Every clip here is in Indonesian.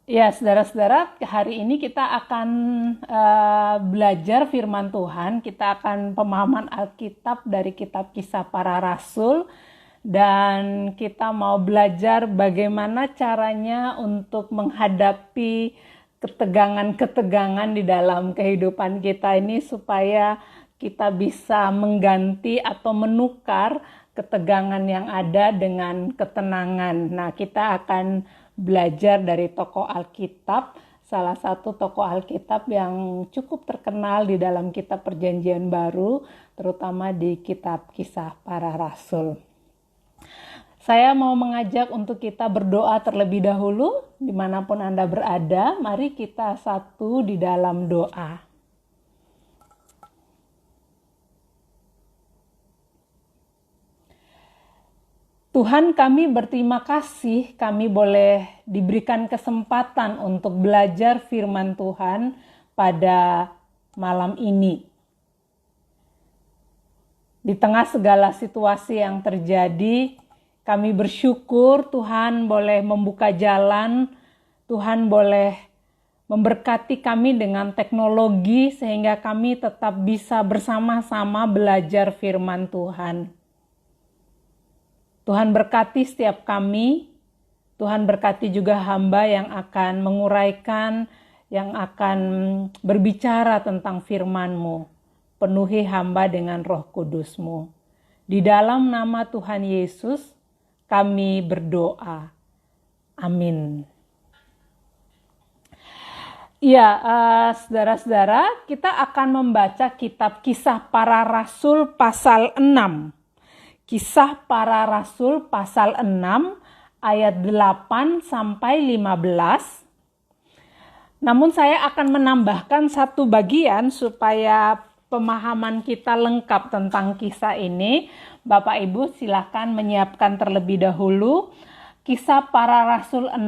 Ya, saudara-saudara, hari ini kita akan belajar firman Tuhan. Kita akan pemahaman Alkitab dari kitab Kisah Para Rasul. Dan kita mau belajar bagaimana caranya untuk menghadapi ketegangan-ketegangan di dalam kehidupan kita ini supaya kita bisa mengganti atau menukar ketegangan yang ada dengan ketenangan. Nah, kita akan belajar dari tokoh Alkitab, salah satu tokoh Alkitab yang cukup terkenal di dalam kitab Perjanjian Baru, terutama di kitab Kisah Para Rasul. Saya mau mengajak untuk kita berdoa terlebih dahulu, dimanapun Anda berada. Mari kita satu di dalam doa. Tuhan, kami berterima kasih kami boleh diberikan kesempatan untuk belajar firman Tuhan pada malam ini. Di tengah segala situasi yang terjadi, kami bersyukur Tuhan boleh membuka jalan, Tuhan boleh memberkati kami dengan teknologi sehingga kami tetap bisa bersama-sama belajar firman Tuhan. Tuhan berkati setiap kami, Tuhan berkati juga hamba yang akan menguraikan, yang akan berbicara tentang firman-Mu. Penuhi hamba dengan Roh Kudus-Mu. Di dalam nama Tuhan Yesus, kami berdoa. Amin. Ya, saudara-saudara, kita akan membaca kitab Kisah Para Rasul pasal 6. Kisah Para Rasul pasal 6 ayat 8 sampai 15. Namun saya akan menambahkan satu bagian supaya pemahaman kita lengkap tentang kisah ini. Bapak Ibu silakan menyiapkan terlebih dahulu Kisah Para Rasul 6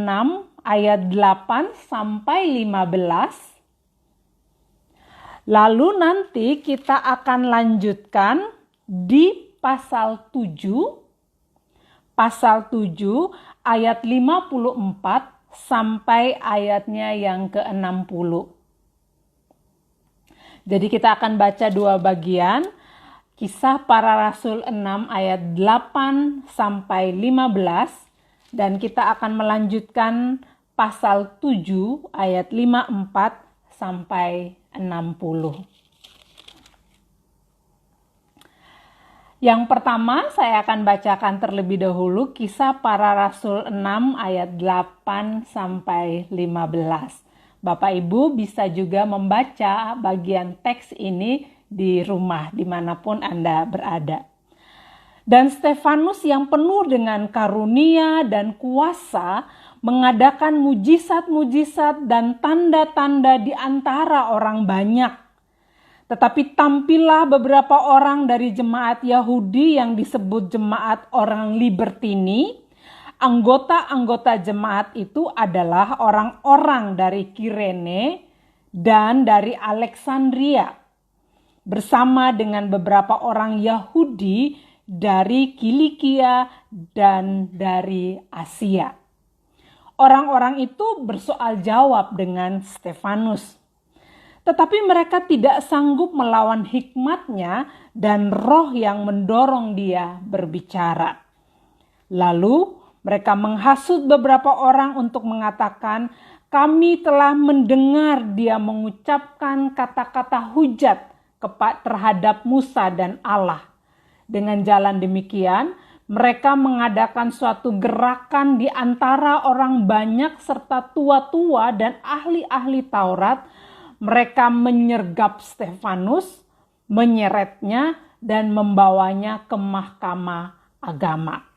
ayat 8 sampai 15. Lalu nanti kita akan lanjutkan di pasal 7 ayat 54 sampai ayatnya yang ke-60. Jadi kita akan baca dua bagian, Kisah Para Rasul 6 ayat 8 sampai 15, dan kita akan melanjutkan pasal 7 ayat 54 sampai 60. Yang pertama saya akan bacakan terlebih dahulu Kisah Para Rasul 6 ayat 8 sampai 15. Bapak Ibu bisa juga membaca bagian teks ini di rumah dimanapun Anda berada. Dan Stefanus yang penuh dengan karunia dan kuasa mengadakan mujizat-mujizat dan tanda-tanda di antara orang banyak. Tetapi tampillah beberapa orang dari jemaat Yahudi yang disebut jemaat orang Libertini. Anggota-anggota jemaat itu adalah orang-orang dari Kirene dan dari Alexandria, bersama dengan beberapa orang Yahudi dari Kilikia dan dari Asia. Orang-orang itu bersoal jawab dengan Stefanus. Tetapi mereka tidak sanggup melawan hikmatnya dan roh yang mendorong dia berbicara. Lalu mereka menghasut beberapa orang untuk mengatakan, kami telah mendengar dia mengucapkan kata-kata hujat terhadap Musa dan Allah. Dengan jalan demikian, mereka mengadakan suatu gerakan di antara orang banyak serta tua-tua dan ahli-ahli Taurat. Mereka menyergap Stefanus, menyeretnya, dan membawanya ke mahkamah agama.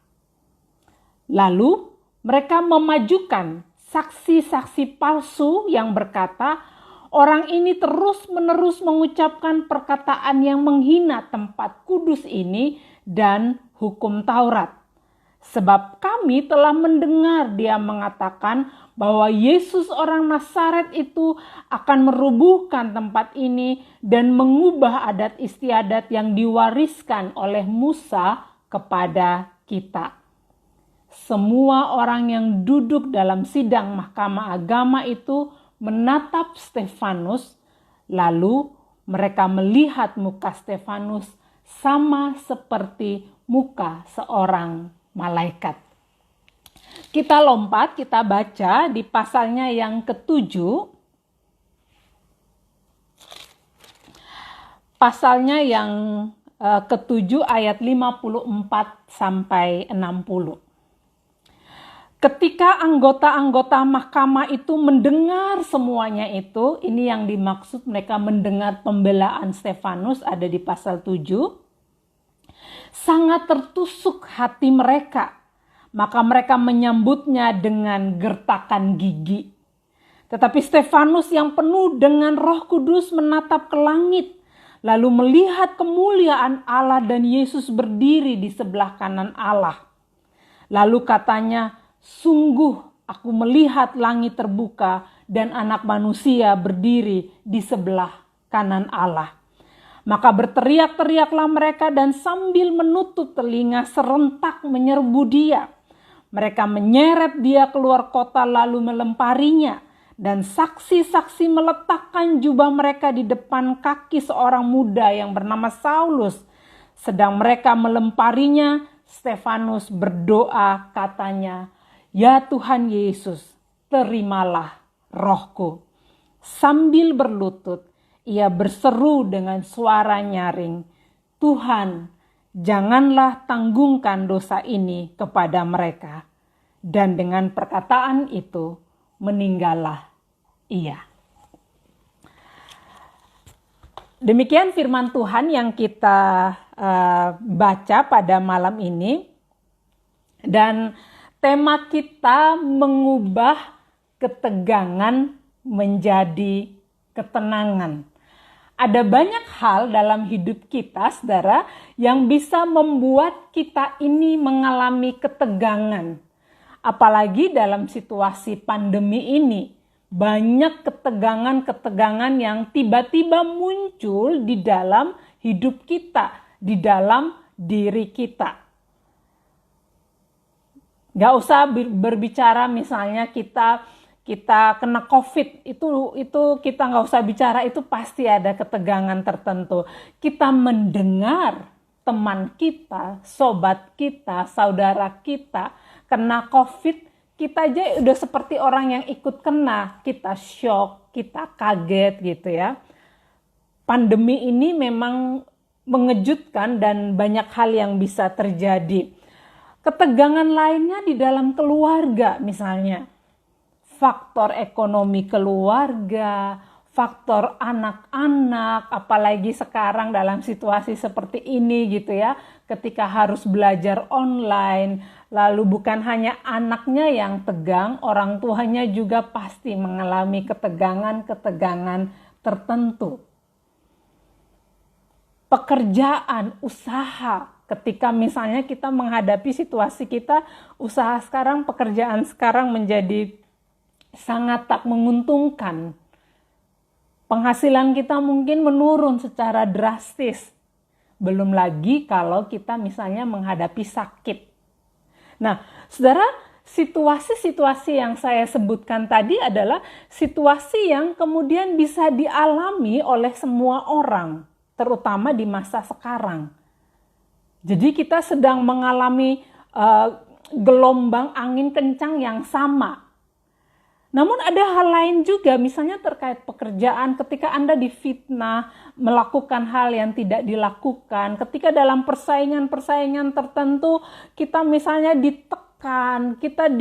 Lalu mereka memajukan saksi-saksi palsu yang berkata, orang ini terus-menerus mengucapkan perkataan yang menghina tempat kudus ini dan hukum Taurat. Sebab kami telah mendengar dia mengatakan bahwa Yesus orang Nazaret itu akan merubuhkan tempat ini dan mengubah adat istiadat yang diwariskan oleh Musa kepada kita. semua orang yang duduk dalam sidang mahkamah agama itu menatap Stefanus, lalu mereka melihat muka Stefanus sama seperti muka seorang malaikat. Kita lompat, kita baca di pasalnya yang ke-7. Pasalnya yang ke-7 ayat 54 sampai 60. Ketika anggota-anggota mahkamah itu mendengar semuanya itu, ini yang dimaksud mereka mendengar pembelaan Stefanus ada di pasal 7. Sangat tertusuk hati mereka, maka mereka menyambutnya dengan gertakan gigi. Tetapi Stefanus yang penuh dengan Roh Kudus menatap ke langit, lalu melihat kemuliaan Allah dan Yesus berdiri di sebelah kanan Allah. Lalu katanya, sungguh aku melihat langit terbuka dan Anak Manusia berdiri di sebelah kanan Allah. Maka berteriak-teriaklah mereka dan sambil menutup telinga serentak menyerbu dia. Mereka menyeret dia keluar kota lalu melemparinya. Dan saksi-saksi meletakkan jubah mereka di depan kaki seorang muda yang bernama Saulus. Sedang mereka melemparinya, Stefanus berdoa katanya, "Ya Tuhan Yesus, terimalah rohku." Sambil berlutut, ia berseru dengan suara nyaring, "Tuhan, janganlah tanggungkan dosa ini kepada mereka." Dan dengan perkataan itu, meninggallah ia. Demikian firman Tuhan yang kita baca pada malam ini. Dan tema kita mengubah ketegangan menjadi ketenangan. Ada banyak hal dalam hidup kita, saudara, yang bisa membuat kita ini mengalami ketegangan. Apalagi dalam situasi pandemi ini, banyak ketegangan-ketegangan yang tiba-tiba muncul di dalam hidup kita, di dalam diri kita. Gak usah berbicara misalnya kita kena COVID, itu kita gak usah bicara, itu pasti ada ketegangan tertentu. Kita mendengar teman kita, sobat kita, saudara kita kena COVID, kita aja udah seperti orang yang ikut kena. Kita shock, kita kaget gitu ya. Pandemi ini memang mengejutkan dan banyak hal yang bisa terjadi. Ketegangan lainnya di dalam keluarga misalnya. Faktor ekonomi keluarga, faktor anak-anak, apalagi sekarang dalam situasi seperti ini gitu ya. Ketika harus belajar online, lalu bukan hanya anaknya yang tegang, orang tuanya juga pasti mengalami ketegangan-ketegangan tertentu. Pekerjaan, usaha, ketika misalnya kita menghadapi situasi kita, usaha sekarang, pekerjaan sekarang menjadi sangat tak menguntungkan. Penghasilan kita mungkin menurun secara drastis. Belum lagi kalau kita misalnya menghadapi sakit. Nah, saudara, situasi-situasi yang saya sebutkan tadi adalah situasi yang kemudian bisa dialami oleh semua orang, terutama di masa sekarang. Jadi kita sedang mengalami gelombang angin kencang yang sama. Namun ada hal lain juga, misalnya terkait pekerjaan, ketika Anda difitnah, melakukan hal yang tidak dilakukan, ketika dalam persaingan-persaingan tertentu, kita misalnya ditekan, kita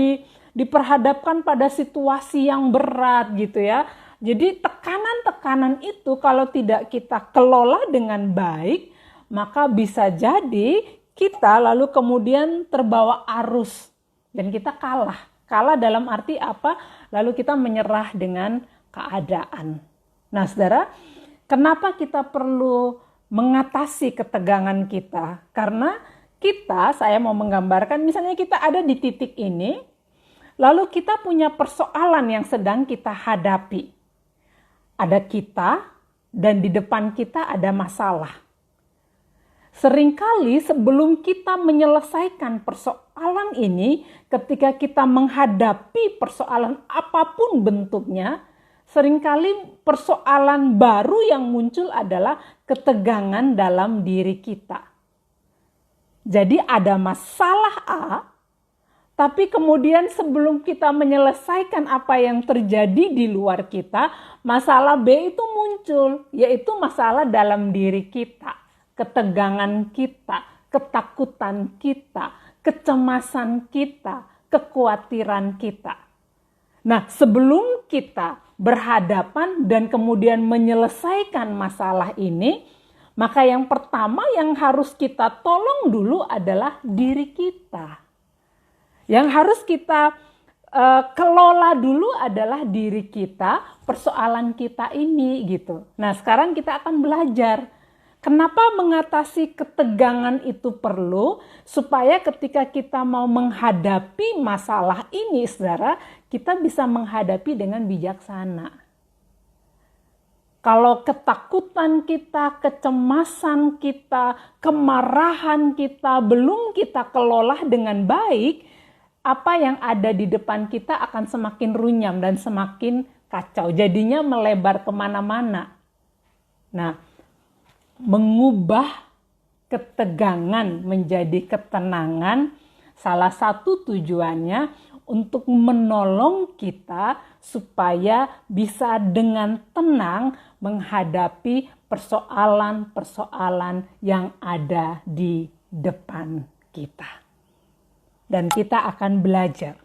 diperhadapkan pada situasi yang berat gitu ya. Jadi tekanan-tekanan itu kalau tidak kita kelola dengan baik, maka bisa jadi kita lalu kemudian terbawa arus dan kita kalah. Kalah dalam arti apa? Lalu kita menyerah dengan keadaan. Nah, saudara, kenapa kita perlu mengatasi ketegangan kita? Karena saya mau menggambarkan, misalnya kita ada di titik ini, lalu kita punya persoalan yang sedang kita hadapi. Ada kita, dan di depan kita ada masalah. Seringkali sebelum kita menyelesaikan persoalan ini, ketika kita menghadapi persoalan apapun bentuknya, seringkali persoalan baru yang muncul adalah ketegangan dalam diri kita. Jadi ada masalah A, tapi kemudian sebelum kita menyelesaikan apa yang terjadi di luar kita, masalah B itu muncul, yaitu masalah dalam diri kita. Ketegangan kita, ketakutan kita, kecemasan kita, kekhawatiran kita. Nah, sebelum kita berhadapan dan kemudian menyelesaikan masalah ini, maka yang pertama yang harus kita tolong dulu adalah diri kita. Yang harus kita kelola dulu adalah diri kita, persoalan kita ini gitu. Nah, sekarang kita akan belajar kenapa mengatasi ketegangan itu perlu, supaya ketika kita mau menghadapi masalah ini, saudara, kita bisa menghadapi dengan bijaksana. Kalau ketakutan kita, kecemasan kita, kemarahan kita belum kita kelola dengan baik, apa yang ada di depan kita akan semakin runyam dan semakin kacau. Jadinya melebar kemana-mana. Nah, mengubah ketegangan menjadi ketenangan, salah satu tujuannya untuk menolong kita supaya bisa dengan tenang menghadapi persoalan-persoalan yang ada di depan kita. Dan kita akan belajar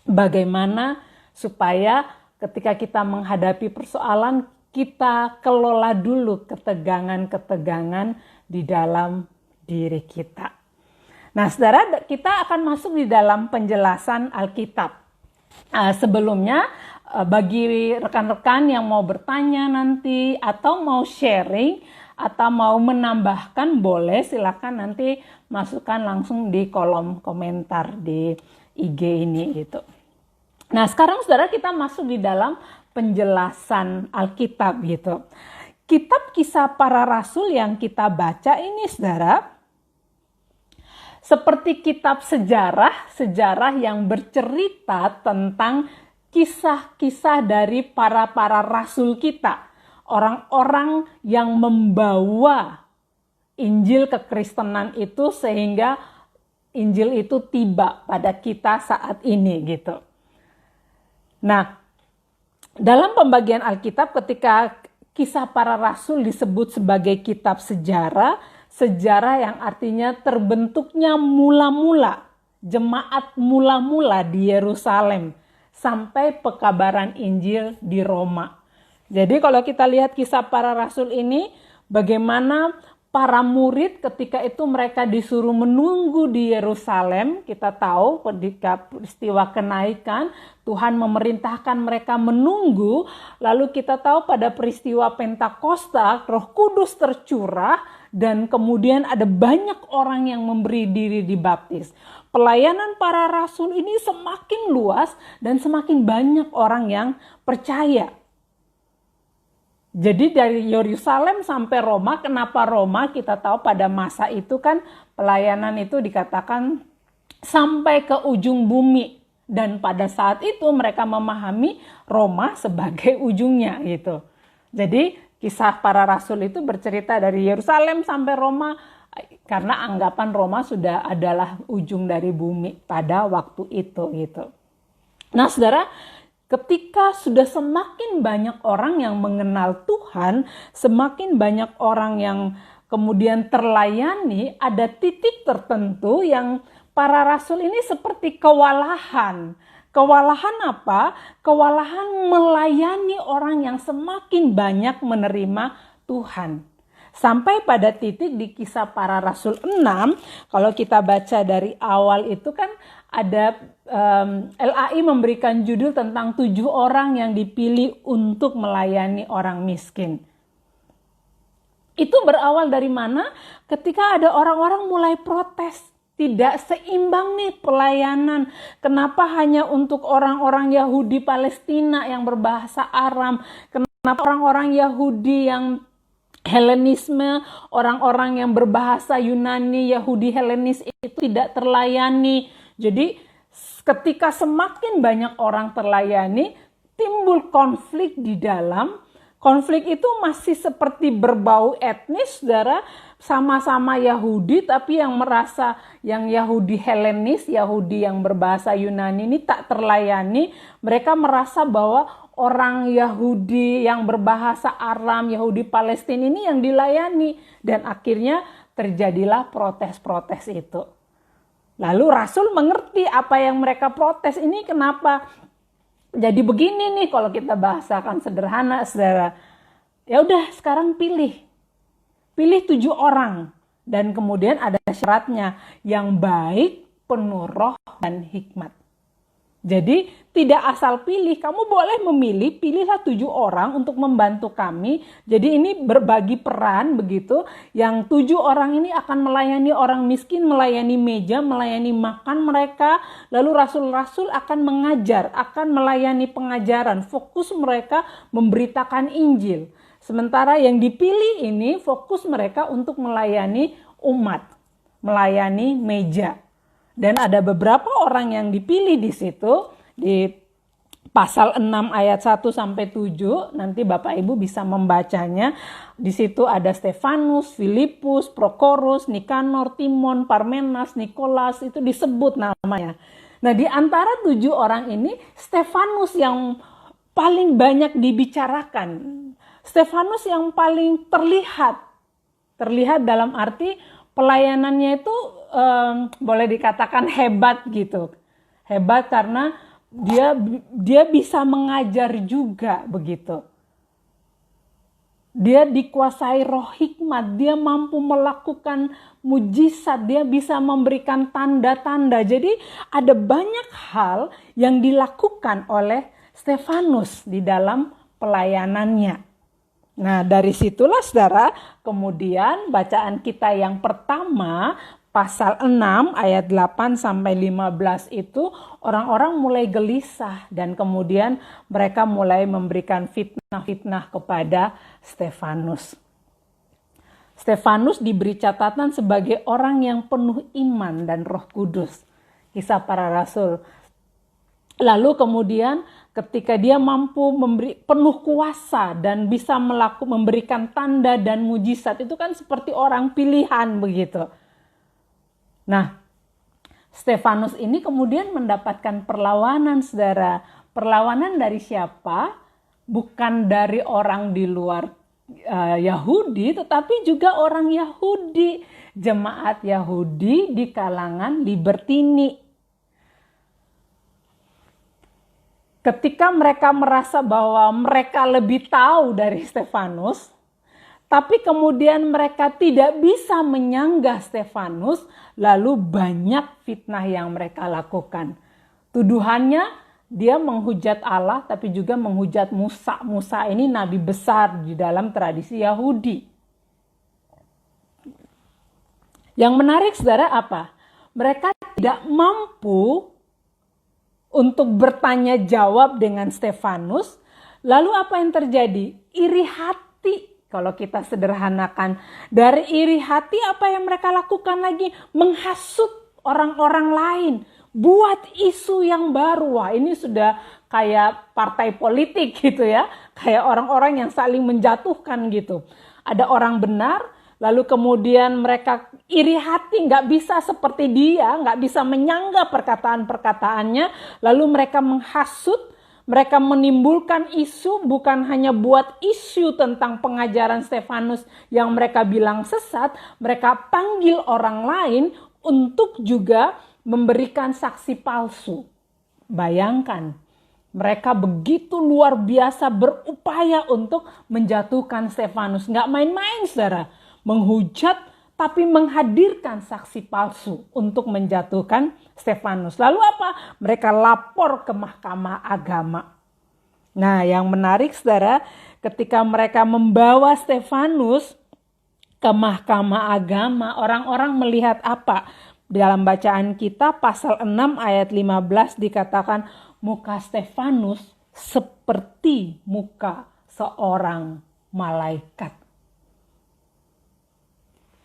bagaimana supaya ketika kita menghadapi persoalan, kita kelola dulu ketegangan-ketegangan di dalam diri kita. Nah, saudara, kita akan masuk di dalam penjelasan Alkitab. Sebelumnya, bagi rekan-rekan yang mau bertanya nanti atau mau sharing atau mau menambahkan, boleh silakan nanti masukkan langsung di kolom komentar di IG ini gitu. Nah, sekarang saudara kita masuk di dalam penjelasan Alkitab gitu. Kitab Kisah Para Rasul yang kita baca ini, saudara, seperti kitab sejarah yang bercerita tentang kisah-kisah dari para rasul kita, orang-orang yang membawa Injil kekristenan itu sehingga Injil itu tiba pada kita saat ini gitu. Nah, dalam pembagian Alkitab ketika Kisah Para Rasul disebut sebagai kitab sejarah yang artinya terbentuknya mula-mula, jemaat mula-mula di Yerusalem sampai pekabaran Injil di Roma. Jadi kalau kita lihat Kisah Para Rasul ini, bagaimana para murid ketika itu mereka disuruh menunggu di Yerusalem. Kita tahu ketika peristiwa kenaikan, Tuhan memerintahkan mereka menunggu. Lalu kita tahu pada peristiwa Pentakosta, Roh Kudus tercurah dan kemudian ada banyak orang yang memberi diri dibaptis. Pelayanan para rasul ini semakin luas dan semakin banyak orang yang percaya. Jadi dari Yerusalem sampai Roma, kenapa Roma? Kita tahu pada masa itu kan pelayanan itu dikatakan sampai ke ujung bumi. Dan pada saat itu mereka memahami Roma sebagai ujungnya gitu. Jadi Kisah Para Rasul itu bercerita dari Yerusalem sampai Roma karena anggapan Roma sudah adalah ujung dari bumi pada waktu itu gitu. Nah, saudara, ketika sudah semakin banyak orang yang mengenal Tuhan, semakin banyak orang yang kemudian terlayani, ada titik tertentu yang para rasul ini seperti kewalahan. Kewalahan apa? Kewalahan melayani orang yang semakin banyak menerima Tuhan. Sampai pada titik di Kisah Para Rasul 6, kalau kita baca dari awal itu kan ada LAI memberikan judul tentang 7 orang yang dipilih untuk melayani orang miskin. Itu berawal dari mana? Ketika ada orang-orang mulai protes. Tidak seimbang nih pelayanan. Kenapa hanya untuk orang-orang Yahudi Palestina yang berbahasa Aram? Kenapa orang-orang Yahudi yang Helenisme, orang-orang yang berbahasa Yunani, Yahudi Helenis itu tidak terlayani. Jadi ketika semakin banyak orang terlayani, timbul konflik di dalam. Konflik itu masih seperti berbau etnis, saudara, sama-sama Yahudi, tapi yang merasa yang Yahudi Helenis, Yahudi yang berbahasa Yunani ini tak terlayani. Mereka merasa bahwa orang Yahudi yang berbahasa Aram, Yahudi Palestina ini yang dilayani. Dan akhirnya terjadilah protes-protes itu. Lalu Rasul mengerti apa yang mereka protes ini kenapa. Jadi begini nih kalau kita bahasakan sederhana, saudara. Ya udah sekarang pilih 7 orang. Dan kemudian ada syaratnya yang baik, penuh roh dan hikmat. Jadi tidak asal pilih, kamu boleh memilih, pilihlah 7 orang untuk membantu kami. Jadi ini berbagi peran begitu, yang 7 orang ini akan melayani orang miskin, melayani meja, melayani makan mereka. Lalu rasul-rasul akan mengajar, akan melayani pengajaran, fokus mereka memberitakan Injil. Sementara yang dipilih ini fokus mereka untuk melayani umat, melayani meja. Dan ada beberapa orang yang dipilih di situ, di pasal 6 ayat 1 sampai 7, nanti Bapak Ibu bisa membacanya. Di situ ada Stefanus, Filipus, Prokorus, Nikanor, Timon, Parmenas, Nikolas, itu disebut namanya. Nah, di antara 7 orang ini, Stefanus yang paling banyak dibicarakan. Stefanus yang paling terlihat dalam arti pelayanannya itu boleh dikatakan hebat gitu. Hebat karena dia bisa mengajar juga begitu. Dia dikuasai roh hikmat, dia mampu melakukan mujizat, dia bisa memberikan tanda-tanda. Jadi ada banyak hal yang dilakukan oleh Stefanus di dalam pelayanannya. Nah, dari situlah saudara, kemudian bacaan kita yang pertama, pasal 6 ayat 8 sampai 15 itu orang-orang mulai gelisah dan kemudian mereka mulai memberikan fitnah-fitnah kepada Stefanus. Stefanus diberi catatan sebagai orang yang penuh iman dan Roh Kudus. Kisah Para Rasul. Lalu kemudian ketika dia mampu memberi penuh kuasa dan bisa memberikan tanda dan mujizat, itu kan seperti orang pilihan begitu. Nah, Stefanus ini kemudian mendapatkan perlawanan, saudara. Perlawanan dari siapa? Bukan dari orang di luar Yahudi, tetapi juga orang Yahudi, jemaat Yahudi di kalangan Libertini. Ketika mereka merasa bahwa mereka lebih tahu dari Stefanus, tapi kemudian mereka tidak bisa menyanggah Stefanus, lalu banyak fitnah yang mereka lakukan. Tuduhannya dia menghujat Allah, tapi juga menghujat Musa. Musa ini nabi besar di dalam tradisi Yahudi. Yang menarik, saudara, apa? Mereka tidak mampu untuk bertanya jawab dengan Stefanus. Lalu apa yang terjadi? Iri hati. Kalau kita sederhanakan, dari iri hati apa yang mereka lakukan lagi? Menghasut orang-orang lain. Buat isu yang baru. Wah, ini sudah kayak partai politik gitu ya. Kayak orang-orang yang saling menjatuhkan gitu. Ada orang benar, lalu kemudian mereka iri hati, nggak bisa seperti dia, nggak bisa menyanggah perkataan-perkataannya. Lalu mereka menghasut, mereka menimbulkan isu, bukan hanya buat isu tentang pengajaran Stefanus yang mereka bilang sesat. Mereka panggil orang lain untuk juga memberikan saksi palsu. Bayangkan, mereka begitu luar biasa berupaya untuk menjatuhkan Stefanus. Nggak main-main, saudara. Menghujat tapi menghadirkan saksi palsu untuk menjatuhkan Stefanus. Lalu apa? Mereka lapor ke mahkamah agama. Nah, yang menarik, saudara, ketika mereka membawa Stefanus ke mahkamah agama, orang-orang melihat apa? Dalam bacaan kita pasal 6 ayat 15 dikatakan muka Stefanus seperti muka seorang malaikat.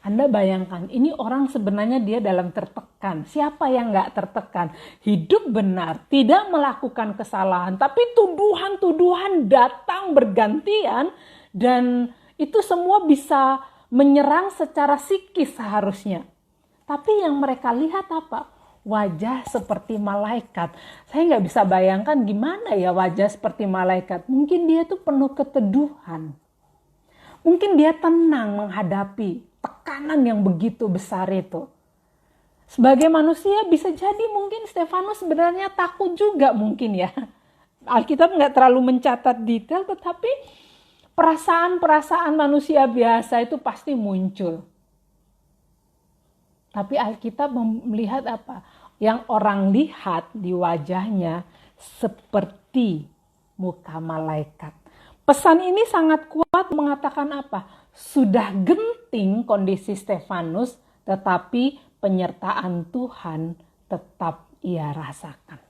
Anda bayangkan, ini orang sebenarnya dia dalam tertekan. Siapa yang nggak tertekan? Hidup benar, tidak melakukan kesalahan. Tapi tuduhan-tuduhan datang bergantian dan itu semua bisa menyerang secara psikis seharusnya. Tapi yang mereka lihat apa? Wajah seperti malaikat. Saya nggak bisa bayangkan gimana ya wajah seperti malaikat. Mungkin dia tuh penuh keteduhan. Mungkin dia tenang menghadapi tekanan yang begitu besar itu. Sebagai manusia bisa jadi mungkin Stefanus sebenarnya takut juga mungkin ya. Alkitab nggak terlalu mencatat detail, tetapi perasaan-perasaan manusia biasa itu pasti muncul. Tapi Alkitab melihat apa? Yang orang lihat di wajahnya seperti muka malaikat. Pesan ini sangat kuat mengatakan apa? Sudah genting kondisi Stefanus, tetapi penyertaan Tuhan tetap ia rasakan.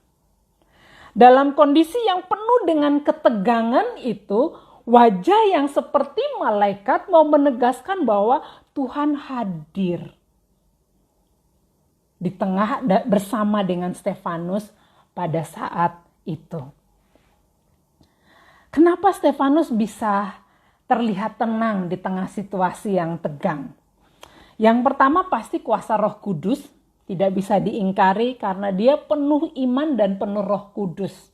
Dalam kondisi yang penuh dengan ketegangan itu, wajah yang seperti malaikat mau menegaskan bahwa Tuhan hadir di tengah bersama dengan Stefanus pada saat itu. Kenapa Stefanus bisa terlihat tenang di tengah situasi yang tegang? Yang pertama pasti kuasa Roh Kudus, tidak bisa diingkari karena dia penuh iman dan penuh Roh Kudus.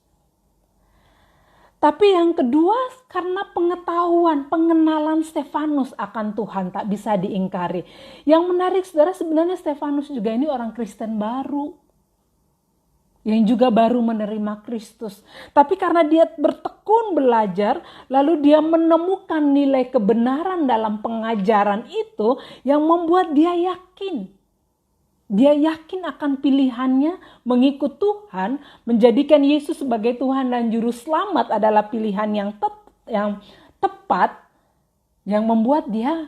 Tapi yang kedua karena pengetahuan, pengenalan Stefanus akan Tuhan tak bisa diingkari. Yang menarik saudara, sebenarnya Stefanus juga ini orang Kristen baru. Yang juga baru menerima Kristus. Tapi karena dia bertekun belajar, lalu dia menemukan nilai kebenaran dalam pengajaran itu yang membuat dia yakin. Dia yakin akan pilihannya mengikut Tuhan, menjadikan Yesus sebagai Tuhan dan Juru Selamat adalah pilihan yang tepat, yang membuat dia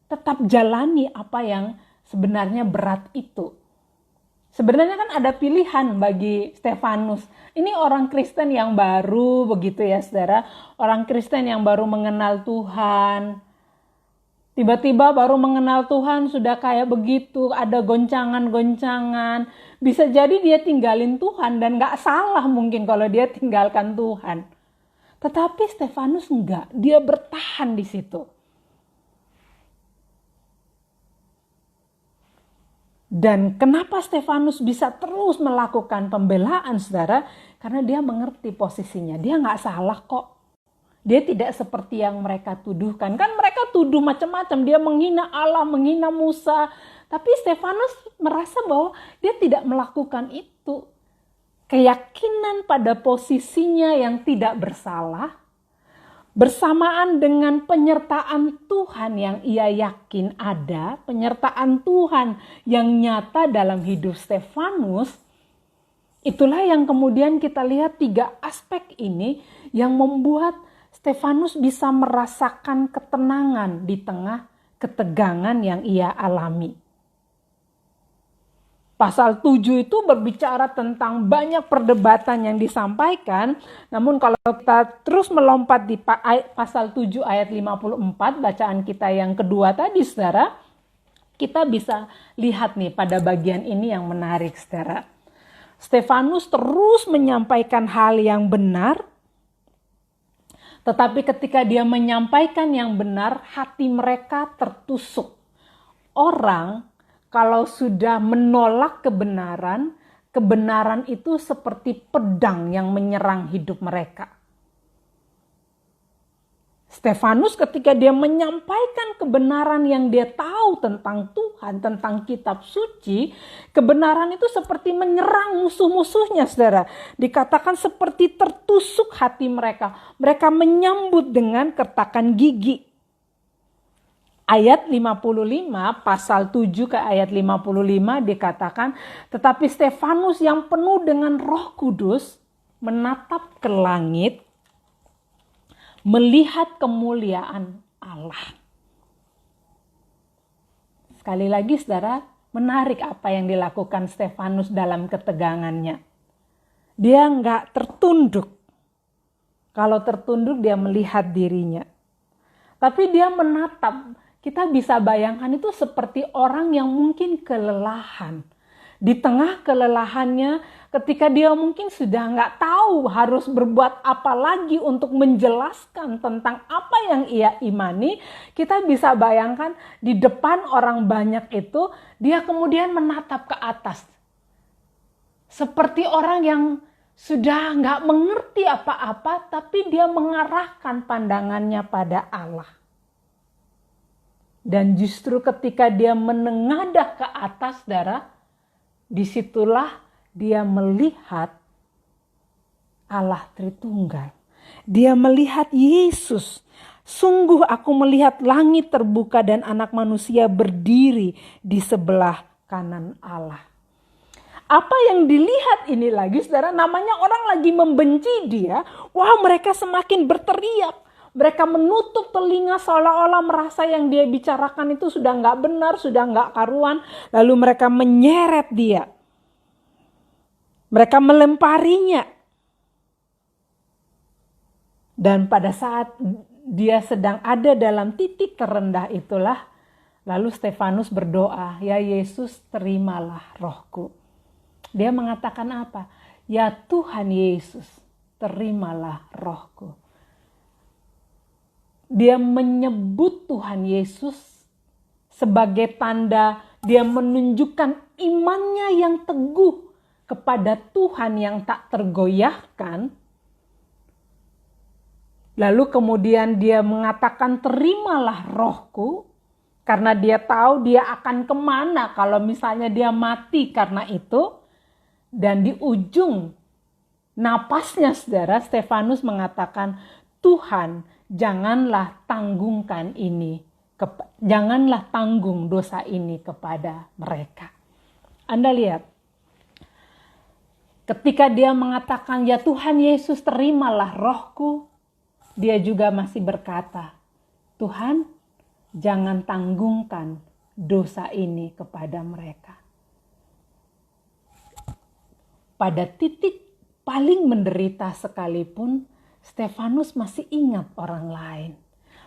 tetap jalani apa yang sebenarnya berat itu. Sebenarnya kan ada pilihan bagi Stefanus. Ini orang Kristen yang baru begitu ya saudara. Orang Kristen yang baru mengenal Tuhan. Tiba-tiba baru mengenal Tuhan sudah kayak begitu. Ada goncangan-goncangan. Bisa jadi dia tinggalin Tuhan dan gak salah mungkin kalau dia tinggalkan Tuhan. Tetapi Stefanus enggak. Dia bertahan di situ. Dan kenapa Stefanus bisa terus melakukan pembelaan saudara? Karena dia mengerti posisinya. Dia gak salah kok. Dia tidak seperti yang mereka tuduhkan. Kan mereka tuduh macam-macam. Dia menghina Allah, menghina Musa. Tapi Stefanus merasa bahwa dia tidak melakukan itu. Keyakinan pada posisinya yang tidak bersalah. Bersamaan dengan penyertaan Tuhan yang ia yakin ada, penyertaan Tuhan yang nyata dalam hidup Stefanus, itulah yang kemudian kita lihat 3 aspek ini yang membuat Stefanus bisa merasakan ketenangan di tengah ketegangan yang ia alami. Pasal 7 itu berbicara tentang banyak perdebatan yang disampaikan. Namun kalau kita terus melompat di pasal 7 ayat 54, bacaan kita yang kedua tadi saudara, kita bisa lihat nih pada bagian ini yang menarik saudara. Stefanus terus menyampaikan hal yang benar, tetapi ketika dia menyampaikan yang benar, hati mereka tertusuk. Orang kalau sudah menolak kebenaran, kebenaran itu seperti pedang yang menyerang hidup mereka. Stefanus ketika dia menyampaikan kebenaran yang dia tahu tentang Tuhan, tentang kitab suci, kebenaran itu seperti menyerang musuh-musuhnya saudara. Dikatakan seperti tertusuk hati mereka. Mereka menyambut dengan kertakan gigi. Ayat 55, pasal 7 ke ayat 55 dikatakan, tetapi Stefanus yang penuh dengan Roh Kudus menatap ke langit, melihat kemuliaan Allah. Sekali lagi saudara, menarik apa yang dilakukan Stefanus dalam ketegangannya. Dia enggak tertunduk. Kalau tertunduk dia melihat dirinya. Tapi dia menatap. kita bisa bayangkan itu seperti orang yang mungkin kelelahan. Di tengah kelelahannya, ketika dia mungkin sudah nggak tahu harus berbuat apa lagi untuk menjelaskan tentang apa yang ia imani, kita bisa bayangkan di depan orang banyak itu, dia kemudian menatap ke atas. Seperti orang yang sudah nggak mengerti apa-apa, tapi dia mengarahkan pandangannya pada Allah. Dan justru ketika dia menengadah ke atas, saudara, disitulah dia melihat Allah Tritunggal. Dia melihat Yesus. Sungguh aku melihat langit terbuka dan Anak Manusia berdiri di sebelah kanan Allah. Apa yang dilihat ini lagi, saudara, namanya orang lagi membenci dia. Wah, mereka semakin berteriak. Mereka menutup telinga seolah-olah merasa yang dia bicarakan itu sudah nggak benar, sudah nggak karuan. Lalu mereka menyeret dia. Mereka melemparinya. Dan pada saat dia sedang ada dalam titik terendah itulah, lalu Stefanus berdoa, ya Yesus terimalah rohku. Dia mengatakan apa? Ya Tuhan Yesus, terimalah rohku. Dia menyebut Tuhan Yesus sebagai tanda dia menunjukkan imannya yang teguh kepada Tuhan yang tak tergoyahkan. Lalu kemudian dia mengatakan terimalah rohku. Karena dia tahu dia akan kemana kalau misalnya dia mati karena itu. Dan di ujung napasnya, saudara, Stefanus mengatakan, Tuhan, janganlah tanggungkan ini, janganlah tanggung dosa ini kepada mereka. Anda lihat, ketika dia mengatakan, ya Tuhan Yesus terimalah rohku, dia juga masih berkata, Tuhan, jangan tanggungkan dosa ini kepada mereka. Pada titik paling menderita sekalipun, Stefanus masih ingat orang lain.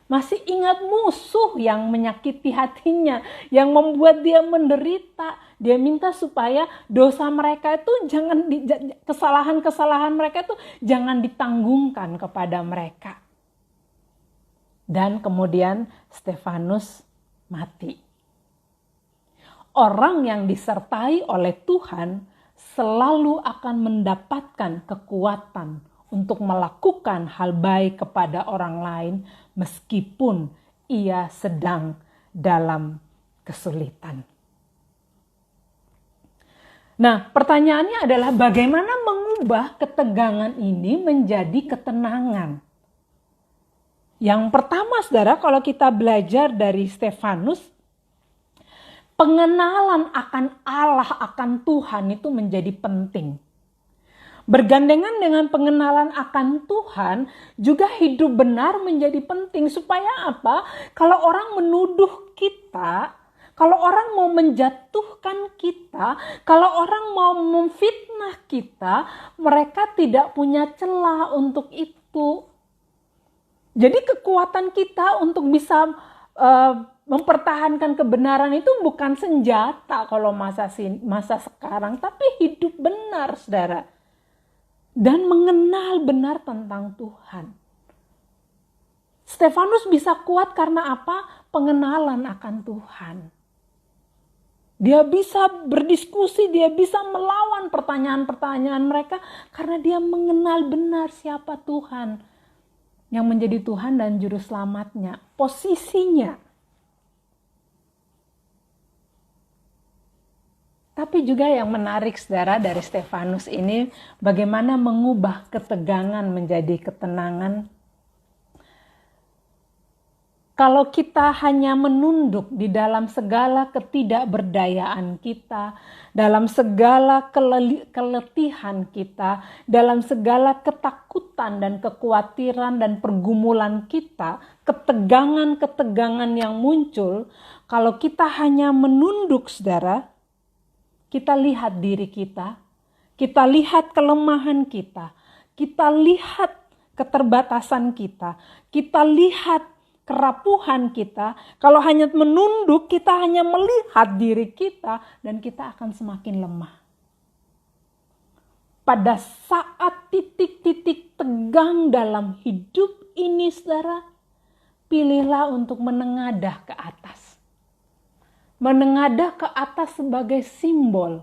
Masih ingat musuh yang menyakiti hatinya, yang membuat dia menderita. Dia minta supaya dosa mereka itu kesalahan-kesalahan mereka itu jangan ditanggungkan kepada mereka. Dan kemudian Stefanus mati. Orang yang disertai oleh Tuhan selalu akan mendapatkan kekuatan untuk melakukan hal baik kepada orang lain meskipun ia sedang dalam kesulitan. Nah, pertanyaannya adalah bagaimana mengubah ketegangan ini menjadi ketenangan? Yang pertama, saudara, kalau kita belajar dari Stefanus, pengenalan akan Allah, akan Tuhan itu menjadi penting. Bergandengan dengan pengenalan akan Tuhan, juga hidup benar menjadi penting. Supaya apa? Kalau orang menuduh kita, kalau orang mau menjatuhkan kita, kalau orang mau memfitnah kita, mereka tidak punya celah untuk itu. Jadi kekuatan kita untuk bisa mempertahankan kebenaran itu bukan senjata kalau masa sekarang, tapi hidup benar, saudara. Dan mengenal benar tentang Tuhan. Stefanus bisa kuat karena apa? Pengenalan akan Tuhan. Dia bisa berdiskusi, dia bisa melawan pertanyaan-pertanyaan mereka karena dia mengenal benar siapa Tuhan yang menjadi Tuhan dan Juru Selamatnya, posisinya. Tapi juga yang menarik, saudara, dari Stefanus ini, bagaimana mengubah ketegangan menjadi ketenangan. Kalau kita hanya menunduk di dalam segala ketidakberdayaan kita, dalam segala keletihan kita, dalam segala ketakutan dan kekhawatiran dan pergumulan kita, ketegangan-ketegangan yang muncul, kalau kita hanya menunduk, saudara, kita lihat diri kita lihat kelemahan kita lihat keterbatasan kita lihat kerapuhan kita, kalau hanya menunduk, kita hanya melihat diri kita dan kita akan semakin lemah. Pada saat titik-titik tegang dalam hidup ini, saudara, pilihlah untuk menengadah ke atas. Menengadah ke atas sebagai simbol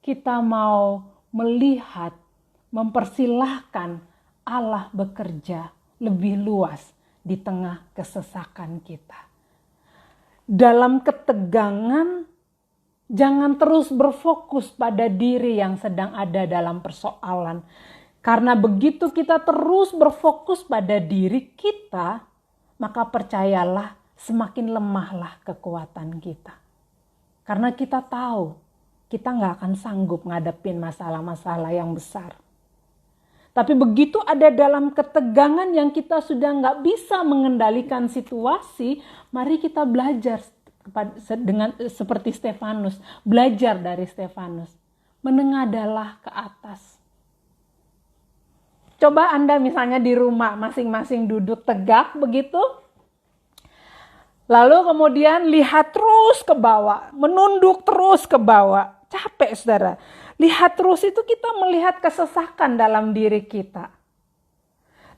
kita mau melihat, mempersilahkan Allah bekerja lebih luas di tengah kesesakan kita. Dalam ketegangan, jangan terus berfokus pada diri yang sedang ada dalam persoalan. Karena begitu kita terus berfokus pada diri kita, maka percayalah semakin lemahlah kekuatan kita. Karena kita tahu kita nggak akan sanggup ngadepin masalah-masalah yang besar. Tapi begitu ada dalam ketegangan yang kita sudah nggak bisa mengendalikan situasi, mari kita belajar dengan seperti Stefanus, belajar dari Stefanus, menengadahlah ke atas. Coba Anda misalnya di rumah masing-masing duduk tegak begitu, lalu kemudian lihat terus ke bawah, menunduk terus ke bawah, capek saudara. Lihat terus itu kita melihat kesesakan dalam diri kita.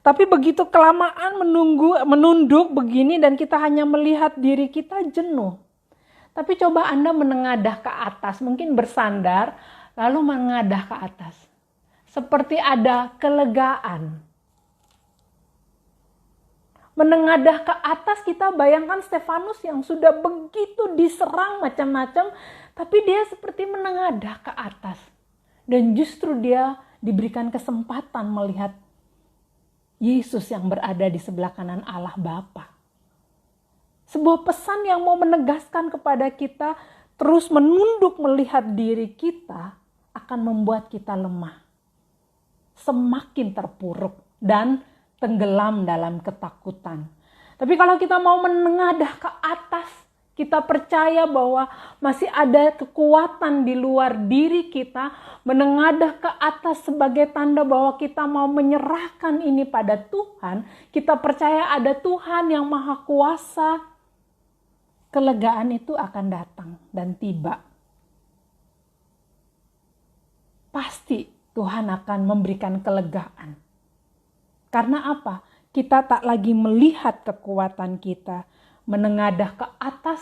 Tapi begitu kelamaan menunduk begini dan kita hanya melihat diri kita, jenuh. Tapi coba Anda menengadah ke atas, mungkin bersandar lalu menengadah ke atas. Seperti ada kelegaan. Menengadah ke atas, kita bayangkan Stefanus yang sudah begitu diserang macam-macam, tapi dia seperti menengadah ke atas. Dan justru dia diberikan kesempatan melihat Yesus yang berada di sebelah kanan Allah Bapa. Sebuah pesan yang mau menegaskan kepada kita, terus menunduk melihat diri kita akan membuat kita lemah. Semakin terpuruk dan tenggelam dalam ketakutan. Tapi kalau kita mau menengadah ke atas, kita percaya bahwa masih ada kekuatan di luar diri kita, menengadah ke atas sebagai tanda bahwa kita mau menyerahkan ini pada Tuhan. Kita percaya ada Tuhan yang Maha Kuasa. Kelegaan itu akan datang dan tiba. Pasti Tuhan akan memberikan kelegaan. Karena apa? Kita tak lagi melihat kekuatan kita, menengadah ke atas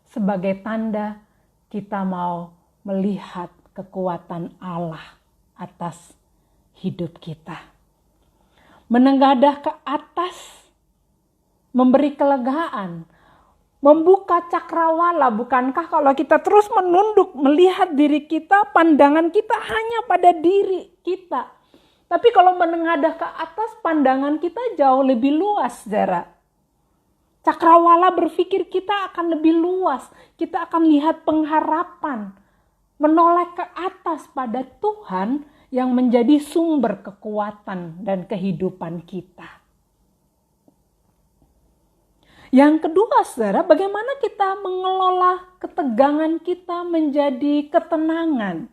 sebagai tanda kita mau melihat kekuatan Allah atas hidup kita. Menengadah ke atas memberi kelegaan, membuka cakrawala. Bukankah kalau kita terus menunduk melihat diri kita, pandangan kita hanya pada diri kita. Tapi kalau menengadah ke atas, pandangan kita jauh lebih luas, saudara. Cakrawala berpikir kita akan lebih luas. Kita akan lihat pengharapan. Menoleh ke atas pada Tuhan yang menjadi sumber kekuatan dan kehidupan kita. Yang kedua, saudara, bagaimana kita mengelola ketegangan kita menjadi ketenangan.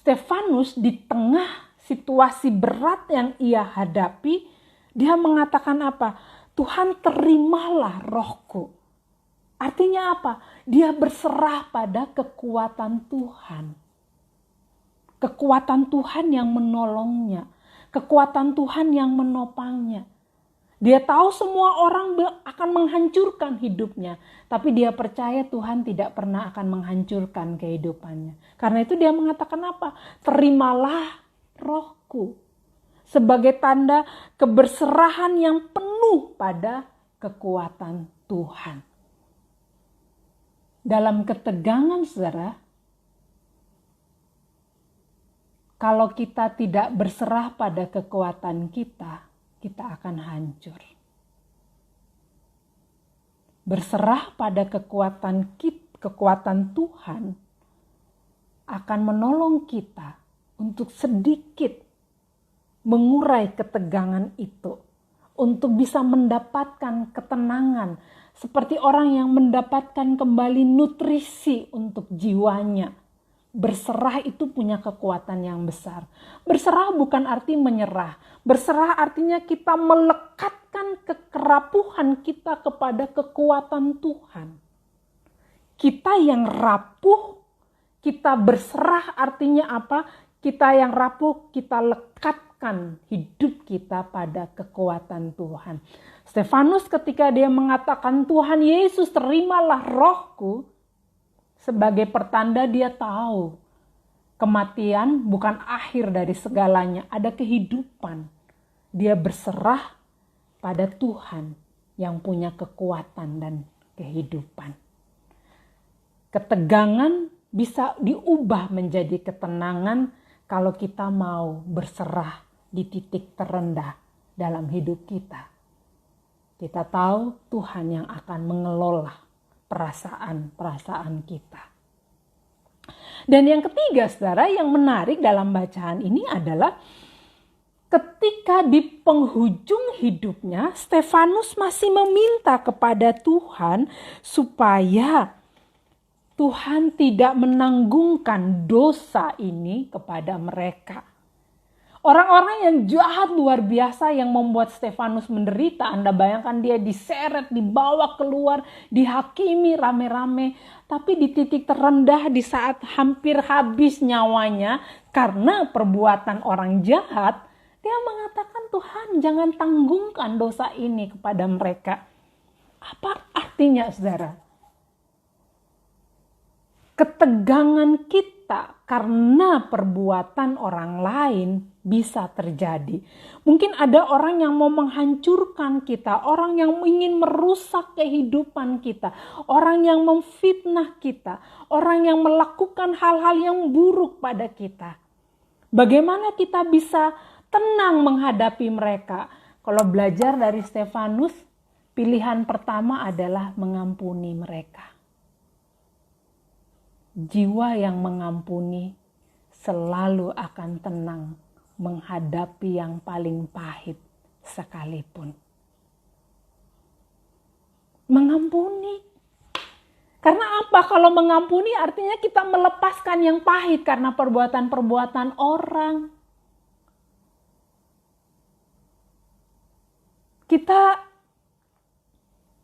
Stefanus di tengah situasi berat yang ia hadapi, dia mengatakan apa? Tuhan, terimalah rohku. Artinya apa? Dia berserah pada kekuatan Tuhan. Kekuatan Tuhan yang menolongnya. Kekuatan Tuhan yang menopangnya. Dia tahu semua orang akan menghancurkan hidupnya. Tapi dia percaya Tuhan tidak pernah akan menghancurkan kehidupannya. Karena itu dia mengatakan apa? Terimalah rohku. Sebagai tanda keberserahan yang penuh pada kekuatan Tuhan. Dalam ketegangan, saudara, kalau kita tidak berserah pada kekuatan kita, kita akan hancur. Berserah pada kekuatan Tuhan akan menolong kita untuk sedikit mengurai ketegangan itu, untuk bisa mendapatkan ketenangan, seperti orang yang mendapatkan kembali nutrisi untuk jiwanya, Berserah itu punya kekuatan yang besar. Berserah bukan arti menyerah. Berserah artinya kita melekatkan kekerapuhan kita kepada kekuatan Tuhan. Kita yang rapuh, kita berserah artinya apa? Kita yang rapuh, kita lekatkan hidup kita pada kekuatan Tuhan. Stefanus ketika dia mengatakan, Tuhan Yesus terimalah rohku, sebagai pertanda dia tahu kematian bukan akhir dari segalanya, ada kehidupan. Dia berserah pada Tuhan yang punya kekuatan dan kehidupan. Ketegangan bisa diubah menjadi ketenangan kalau kita mau berserah di titik terendah dalam hidup kita. Kita tahu Tuhan yang akan mengelola perasaan-perasaan kita. Dan yang ketiga, saudara, yang menarik dalam bacaan ini adalah ketika di penghujung hidupnya, Stefanus masih meminta kepada Tuhan supaya Tuhan tidak menanggungkan dosa ini kepada mereka. Orang-orang yang jahat luar biasa yang membuat Stefanus menderita. Anda bayangkan dia diseret, dibawa keluar, dihakimi rame-rame. Tapi di titik terendah di saat hampir habis nyawanya karena perbuatan orang jahat, dia mengatakan, Tuhan jangan tanggungkan dosa ini kepada mereka. Apa artinya, saudara? Ketegangan kita karena perbuatan orang lain bisa terjadi. Mungkin ada orang yang mau menghancurkan kita, orang yang ingin merusak kehidupan kita, orang yang memfitnah kita, orang yang melakukan hal-hal yang buruk pada kita. Bagaimana kita bisa tenang menghadapi mereka? Kalau belajar dari Stefanus, pilihan pertama adalah mengampuni mereka. Jiwa yang mengampuni selalu akan tenang menghadapi yang paling pahit sekalipun. Mengampuni. Karena apa? Kalau mengampuni artinya kita melepaskan yang pahit karena perbuatan-perbuatan orang. Kita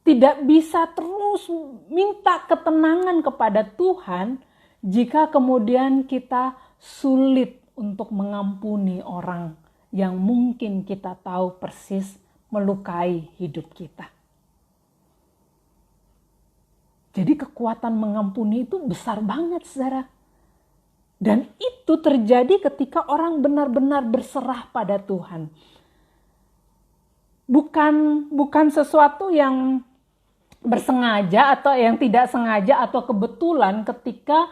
tidak bisa terus minta ketenangan kepada Tuhan jika kemudian kita sulit untuk mengampuni orang yang mungkin kita tahu persis melukai hidup kita. Jadi kekuatan mengampuni itu besar banget, saudara. Dan itu terjadi ketika orang benar-benar berserah pada Tuhan. Bukan sesuatu yang bersengaja atau yang tidak sengaja atau kebetulan ketika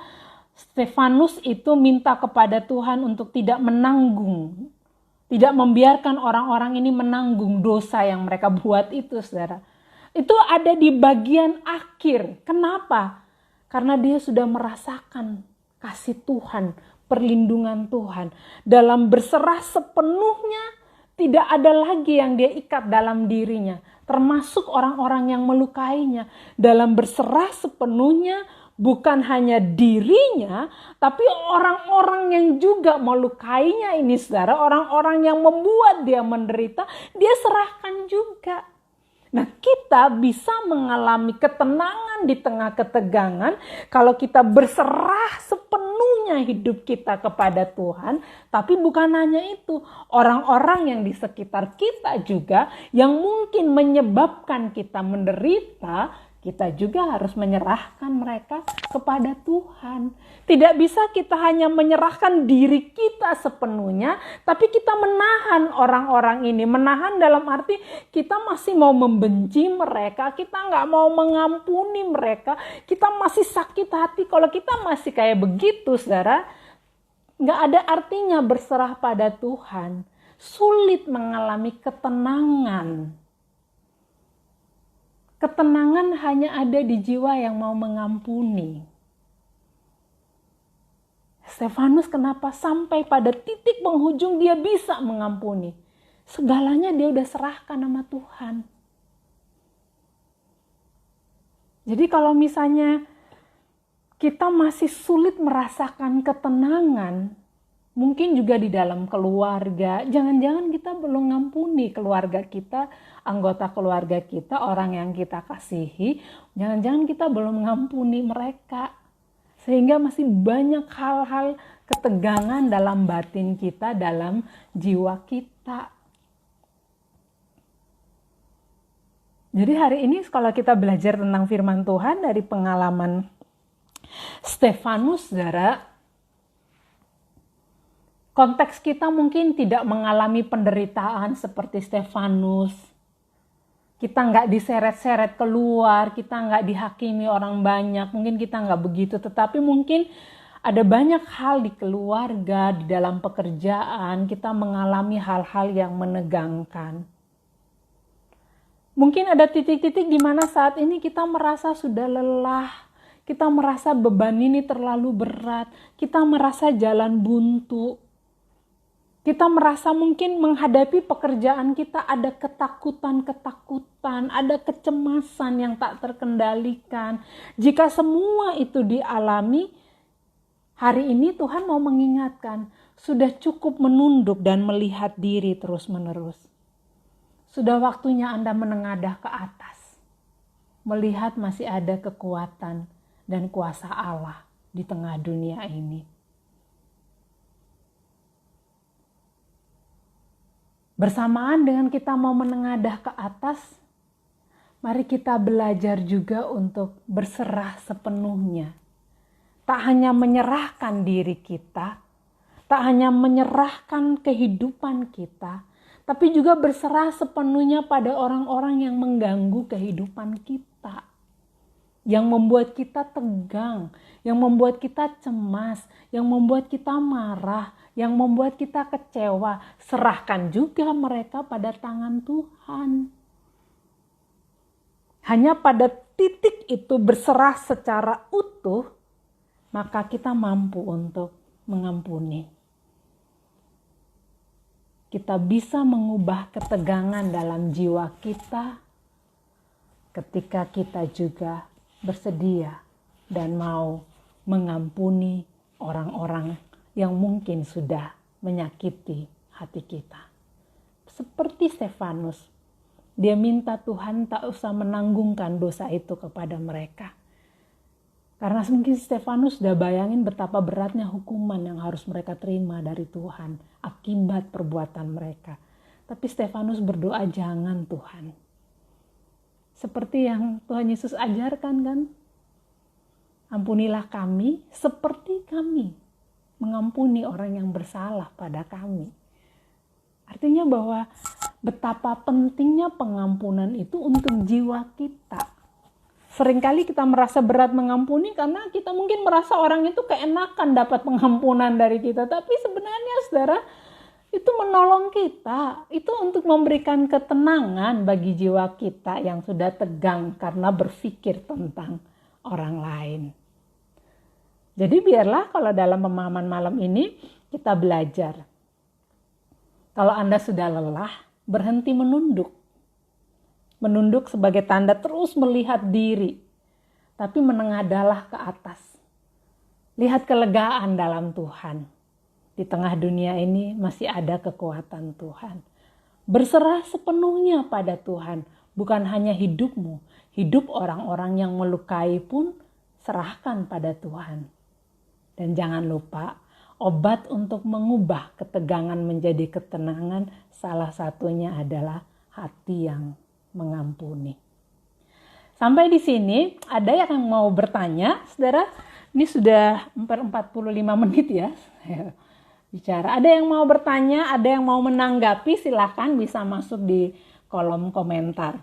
Stefanus itu minta kepada Tuhan untuk tidak menanggung, tidak membiarkan orang-orang ini menanggung dosa yang mereka buat itu, saudara. Itu ada di bagian akhir. Kenapa? Karena dia sudah merasakan kasih Tuhan, perlindungan Tuhan. Dalam berserah sepenuhnya, tidak ada lagi yang dia ikat dalam dirinya. Termasuk orang-orang yang melukainya. Dalam berserah sepenuhnya, bukan hanya dirinya, tapi orang-orang yang juga melukainya ini, saudara. Orang-orang yang membuat dia menderita, dia serahkan juga. Nah, kita bisa mengalami ketenangan di tengah ketegangan kalau kita berserah sepenuhnya hidup kita kepada Tuhan. Tapi bukan hanya itu, orang-orang yang di sekitar kita juga yang mungkin menyebabkan kita menderita, kita juga harus menyerahkan mereka kepada Tuhan. Tidak bisa kita hanya menyerahkan diri kita sepenuhnya, tapi kita menahan orang-orang ini. Menahan dalam arti kita masih mau membenci mereka, kita nggak mau mengampuni mereka, kita masih sakit hati. Kalau kita masih kayak begitu, saudara, nggak ada artinya berserah pada Tuhan. Sulit mengalami ketenangan. Ketenangan hanya ada di jiwa yang mau mengampuni. Stefanus kenapa sampai pada titik penghujung dia bisa mengampuni? Segalanya dia udah serahkan sama Tuhan. Jadi kalau misalnya kita masih sulit merasakan ketenangan, mungkin juga di dalam keluarga, jangan-jangan kita belum ngampuni keluarga kita, anggota keluarga kita, orang yang kita kasihi, jangan-jangan kita belum ngampuni mereka. Sehingga masih banyak hal-hal ketegangan dalam batin kita, dalam jiwa kita. Jadi hari ini kalau kita belajar tentang firman Tuhan dari pengalaman Stefanus, saudara, konteks kita mungkin tidak mengalami penderitaan seperti Stefanus. Kita nggak diseret-seret keluar, kita nggak dihakimi orang banyak, mungkin kita nggak begitu. Tetapi mungkin ada banyak hal di keluarga, di dalam pekerjaan, kita mengalami hal-hal yang menegangkan. Mungkin ada titik-titik di mana saat ini kita merasa sudah lelah, kita merasa beban ini terlalu berat, kita merasa jalan buntu. Kita merasa mungkin menghadapi pekerjaan kita ada ketakutan-ketakutan, ada kecemasan yang tak terkendalikan. Jika semua itu dialami, hari ini Tuhan mau mengingatkan, sudah cukup menunduk dan melihat diri terus-menerus. Sudah waktunya Anda menengadah ke atas, melihat masih ada kekuatan dan kuasa Allah di tengah dunia ini. Bersamaan dengan kita mau menengadah ke atas, mari kita belajar juga untuk berserah sepenuhnya. Tak hanya menyerahkan diri kita, tak hanya menyerahkan kehidupan kita, tapi juga berserah sepenuhnya pada orang-orang yang mengganggu kehidupan kita. Yang membuat kita tegang, yang membuat kita cemas, yang membuat kita marah, yang membuat kita kecewa. Serahkan juga mereka pada tangan Tuhan. Hanya pada titik itu berserah secara utuh, maka kita mampu untuk mengampuni. Kita bisa mengubah ketegangan dalam jiwa kita ketika kita juga bersedia dan mau mengampuni orang-orang yang mungkin sudah menyakiti hati kita. Seperti Stefanus, dia minta Tuhan tak usah menanggungkan dosa itu kepada mereka. Karena mungkin Stefanus sudah bayangin betapa beratnya hukuman yang harus mereka terima dari Tuhan akibat perbuatan mereka. Tapi Stefanus berdoa, jangan Tuhan. Seperti yang Tuhan Yesus ajarkan kan. Ampunilah kami seperti kami mengampuni orang yang bersalah pada kami. Artinya bahwa betapa pentingnya pengampunan itu untuk jiwa kita. Seringkali kita merasa berat mengampuni karena kita mungkin merasa orang itu keenakan dapat pengampunan dari kita. Tapi sebenarnya saudara, itu menolong kita. Itu untuk memberikan ketenangan bagi jiwa kita yang sudah tegang karena berpikir tentang orang lain. Jadi biarlah kalau dalam pemahaman malam ini kita belajar. Kalau Anda sudah lelah, berhenti menunduk. Menunduk sebagai tanda terus melihat diri. Tapi menengadahlah ke atas. Lihat kelegaan dalam Tuhan. Di tengah dunia ini masih ada kekuatan Tuhan. Berserah sepenuhnya pada Tuhan. Bukan hanya hidupmu. Hidup orang-orang yang melukai pun serahkan pada Tuhan. Dan jangan lupa, obat untuk mengubah ketegangan menjadi ketenangan, salah satunya adalah hati yang mengampuni. Sampai di sini, ada yang mau bertanya, saudara? Ini sudah 45 menit ya. Bicara. Ada yang mau bertanya, ada yang mau menanggapi, silakan bisa masuk di kolom komentar.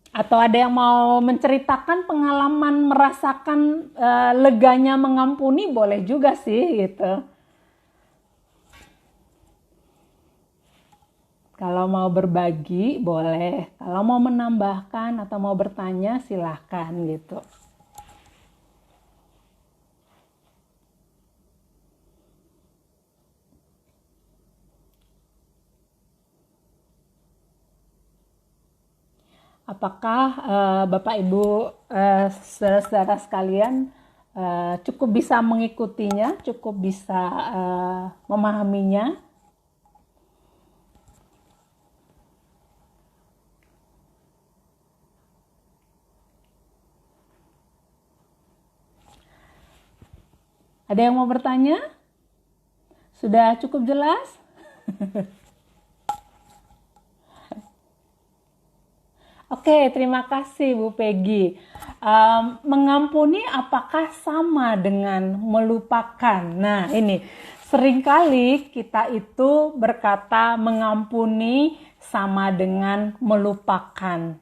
Atau ada yang mau menceritakan pengalaman merasakan leganya mengampuni, boleh juga sih gitu. Kalau mau berbagi boleh, kalau mau menambahkan atau mau bertanya silahkan gitu. Apakah Bapak Ibu saudara-saudara sekalian cukup bisa mengikutinya, cukup bisa memahaminya? Ada yang mau bertanya? Sudah cukup jelas? Oke, terima kasih Bu Peggy. Mengampuni apakah sama dengan melupakan? Nah, ini seringkali kita itu berkata mengampuni sama dengan melupakan.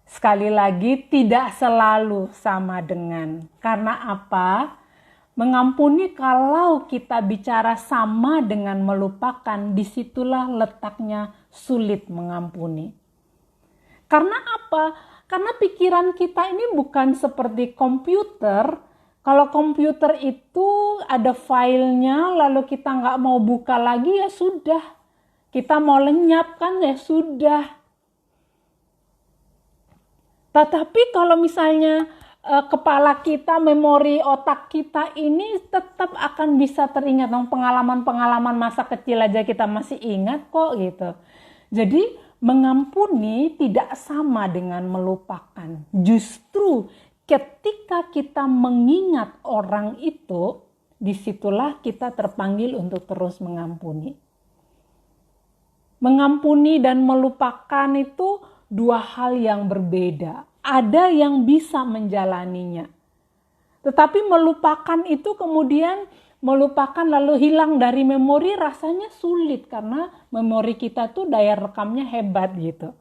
Sekali lagi, tidak selalu sama dengan. Karena apa? Mengampuni kalau kita bicara sama dengan melupakan, disitulah letaknya sulit mengampuni. Karena apa? Karena pikiran kita ini bukan seperti komputer. Kalau komputer itu ada filenya, lalu kita nggak mau buka lagi, ya sudah. Kita mau lenyap kan, ya sudah. Tetapi kalau misalnya kepala kita, memori otak kita ini tetap akan bisa teringat. Pengalaman-pengalaman masa kecil aja kita masih ingat kok gitu. Jadi mengampuni tidak sama dengan melupakan. Justru ketika kita mengingat orang itu, disitulah kita terpanggil untuk terus mengampuni. Mengampuni dan melupakan itu dua hal yang berbeda. Ada yang bisa menjalaninya. Tetapi melupakan itu kemudian melupakan lalu hilang dari memori rasanya sulit karena memori kita tuh daya rekamnya hebat gitu.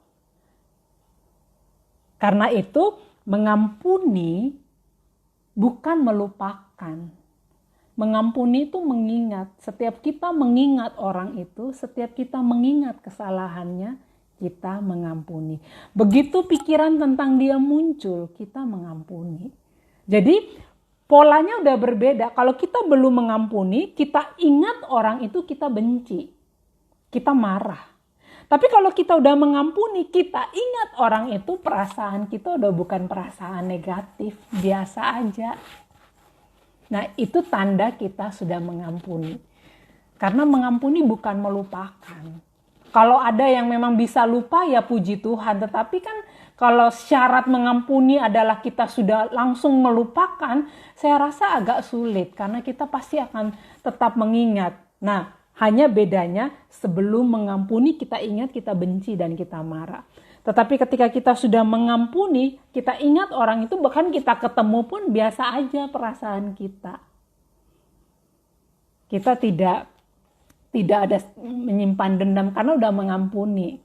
Karena itu mengampuni bukan melupakan. Mengampuni itu mengingat. Setiap kita mengingat orang itu, setiap kita mengingat kesalahannya, kita mengampuni. Begitu pikiran tentang dia muncul, kita mengampuni. Jadi polanya udah berbeda. Kalau kita belum mengampuni, kita ingat orang itu, kita benci. Kita marah. Tapi kalau kita udah mengampuni, kita ingat orang itu, perasaan kita udah bukan perasaan negatif. Biasa aja. Nah, itu tanda kita sudah mengampuni. Karena mengampuni bukan melupakan. Kalau ada yang memang bisa lupa, ya puji Tuhan. Tetapi kan kalau syarat mengampuni adalah kita sudah langsung melupakan, saya rasa agak sulit. Karena kita pasti akan tetap mengingat. Nah, hanya bedanya sebelum mengampuni kita ingat, kita benci, dan kita marah. Tetapi ketika kita sudah mengampuni, kita ingat orang itu, bahkan kita ketemu pun biasa aja perasaan kita. Kita tidak ada menyimpan dendam karena udah mengampuni.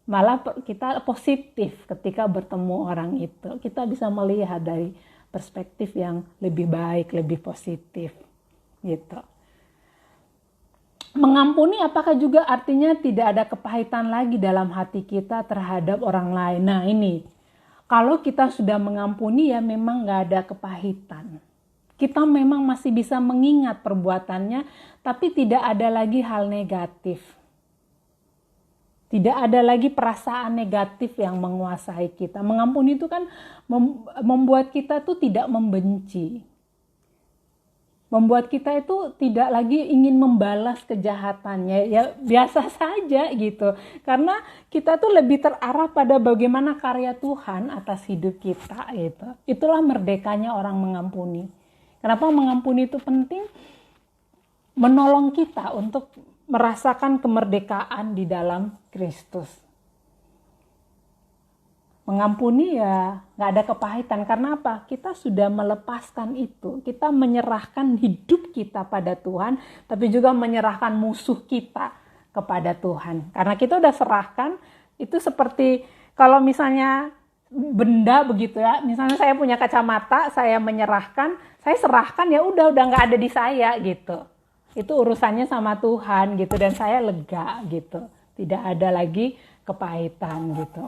Malah kita positif ketika bertemu orang itu. Kita bisa melihat dari perspektif yang lebih baik, lebih positif. Gitu. Mengampuni apakah juga artinya tidak ada kepahitan lagi dalam hati kita terhadap orang lain? Nah ini, kalau kita sudah mengampuni ya memang gak ada kepahitan. Kita memang masih bisa mengingat perbuatannya, tapi tidak ada lagi hal negatif. Tidak ada lagi perasaan negatif yang menguasai kita. Mengampuni itu kan membuat kita tuh tidak membenci. Membuat kita itu tidak lagi ingin membalas kejahatannya. Ya biasa saja gitu. Karena kita tuh lebih terarah pada bagaimana karya Tuhan atas hidup kita gitu. Itulah merdekanya orang mengampuni. Kenapa mengampuni itu penting? Menolong kita untuk merasakan kemerdekaan di dalam Kristus. Mengampuni ya gak ada kepahitan. Karena apa? Kita sudah melepaskan itu. Kita menyerahkan hidup kita pada Tuhan, tapi juga menyerahkan musuh kita kepada Tuhan. Karena kita udah serahkan, itu seperti kalau misalnya benda begitu ya. Misalnya saya punya kacamata, saya menyerahkan, saya serahkan ya udah gak ada di saya gitu. Itu urusannya sama Tuhan gitu, dan saya lega gitu. Tidak ada lagi kepahitan gitu.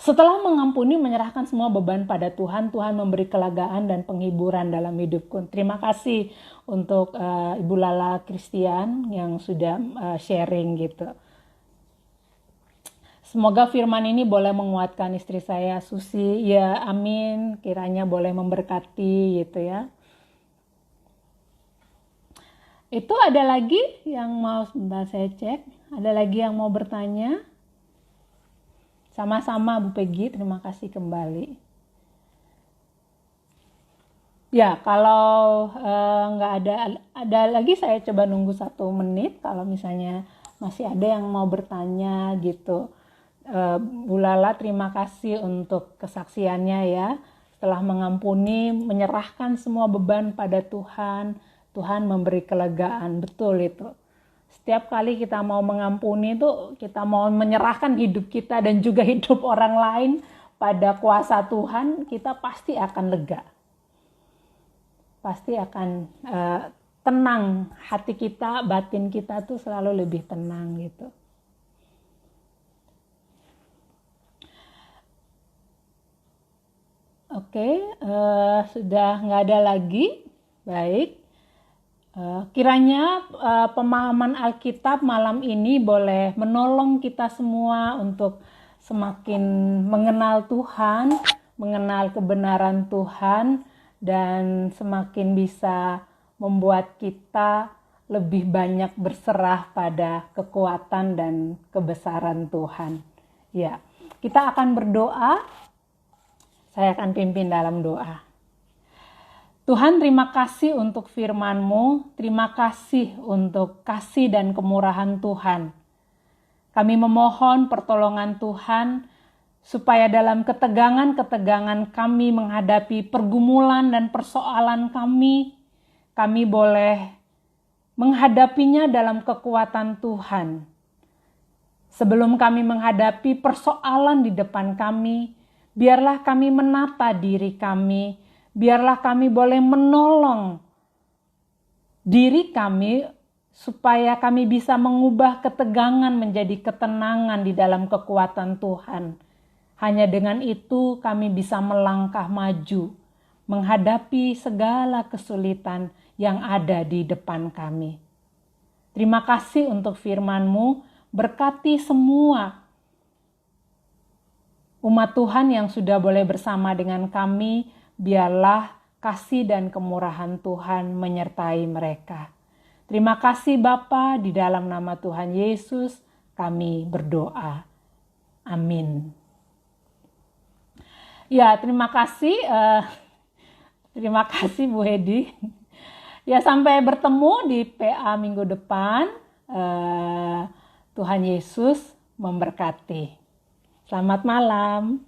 Setelah mengampuni, menyerahkan semua beban pada Tuhan, Tuhan memberi kelegaan dan penghiburan dalam hidupku. Terima kasih untuk Ibu Lala Christian yang sudah sharing gitu. Semoga firman ini boleh menguatkan istri saya, Susi. Ya, amin. Kiranya boleh memberkati gitu ya. Itu ada lagi yang mau, sebentar saya cek. Ada lagi yang mau bertanya? Sama-sama Bu Peggy, terima kasih kembali. Ya, kalau nggak ada lagi, saya coba nunggu 1 menit. Kalau misalnya masih ada yang mau bertanya gitu. Bu Lala, terima kasih untuk kesaksiannya ya. Setelah mengampuni, menyerahkan semua beban pada Tuhan, Tuhan memberi kelegaan. Betul itu. Setiap kali kita mau mengampuni itu, kita mau menyerahkan hidup kita dan juga hidup orang lain pada kuasa Tuhan, kita pasti akan lega. Pasti akan tenang, hati kita, batin kita tuh selalu lebih tenang gitu. Oke, sudah nggak ada lagi. Baik, kiranya pemahaman Alkitab malam ini boleh menolong kita semua untuk semakin mengenal Tuhan, mengenal kebenaran Tuhan, dan semakin bisa membuat kita lebih banyak berserah pada kekuatan dan kebesaran Tuhan. Ya, kita akan berdoa. Saya akan pimpin dalam doa. Tuhan, terima kasih untuk firman-Mu, terima kasih untuk kasih dan kemurahan Tuhan. Kami memohon pertolongan Tuhan, supaya dalam ketegangan-ketegangan kami menghadapi pergumulan dan persoalan kami boleh menghadapinya dalam kekuatan Tuhan. Sebelum kami menghadapi persoalan di depan kami, biarlah kami menata diri kami, biarlah kami boleh menolong diri kami supaya kami bisa mengubah ketegangan menjadi ketenangan di dalam kekuatan Tuhan. Hanya dengan itu kami bisa melangkah maju, menghadapi segala kesulitan yang ada di depan kami. Terima kasih untuk firman-Mu, berkati semua umat Tuhan yang sudah boleh bersama dengan kami, biarlah kasih dan kemurahan Tuhan menyertai mereka. Terima kasih Bapa, di dalam nama Tuhan Yesus kami berdoa. Amin. Ya, terima kasih. Terima kasih Bu Hedi. Ya, sampai bertemu di PA minggu depan. Tuhan Yesus memberkati. Selamat malam.